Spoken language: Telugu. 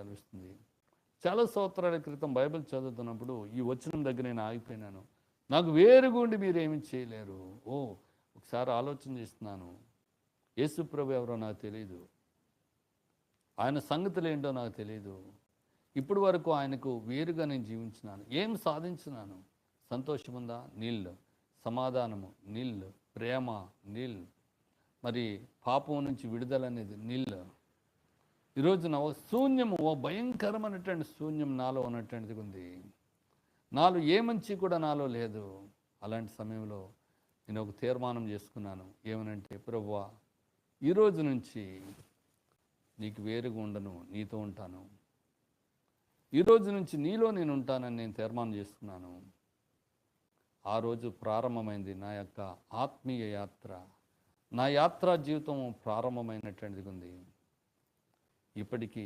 సెలవిస్తుంది. చాలా సంవత్సరాల క్రితం బైబిల్ చదువుతున్నప్పుడు ఈ వచనం దగ్గర నేను ఆగిపోయినాను. నాకు వేరుగా ఉండి మీరేమీ చేయలేరు. ఒకసారి ఆలోచన చేస్తున్నాను. యేసు ప్రభు ఎవరో నాకు తెలియదు, ఆయన సంగతులు ఏంటో నాకు తెలియదు. ఇప్పుడు వరకు ఆయనకు వేరుగా నేను జీవించినాను. ఏం సాధించినాను? సంతోషం ఉందా? నీళ్ళు. సమాధానము నీళ్ళు. ప్రేమ నీళ్ళు. మరి పాపం నుంచి విడుదల అనేది నీళ్ళు. ఈరోజు నా శూన్యము, భయంకరమైనటువంటి శూన్యం నాలో ఉన్నటువంటిది ఉంది. నాలో ఏ మంచి కూడా నాలో లేదు. అలాంటి సమయంలో నేను ఒక తీర్మానం చేసుకున్నాను. ఏమనంటే, ప్రభువా, ఈరోజు నుంచి నీకు వేరుగా ఉండను, నీతో ఉంటాను. ఈరోజు నుంచి నీలో నేను ఉంటానని నేను తీర్మానం చేసుకున్నాను. ఆ రోజు ప్రారంభమైంది నా యొక్క ఆత్మీయ యాత్ర. నా యాత్రా జీవితం ప్రారంభమైనటువంటిది ఉంది. ఇప్పటికీ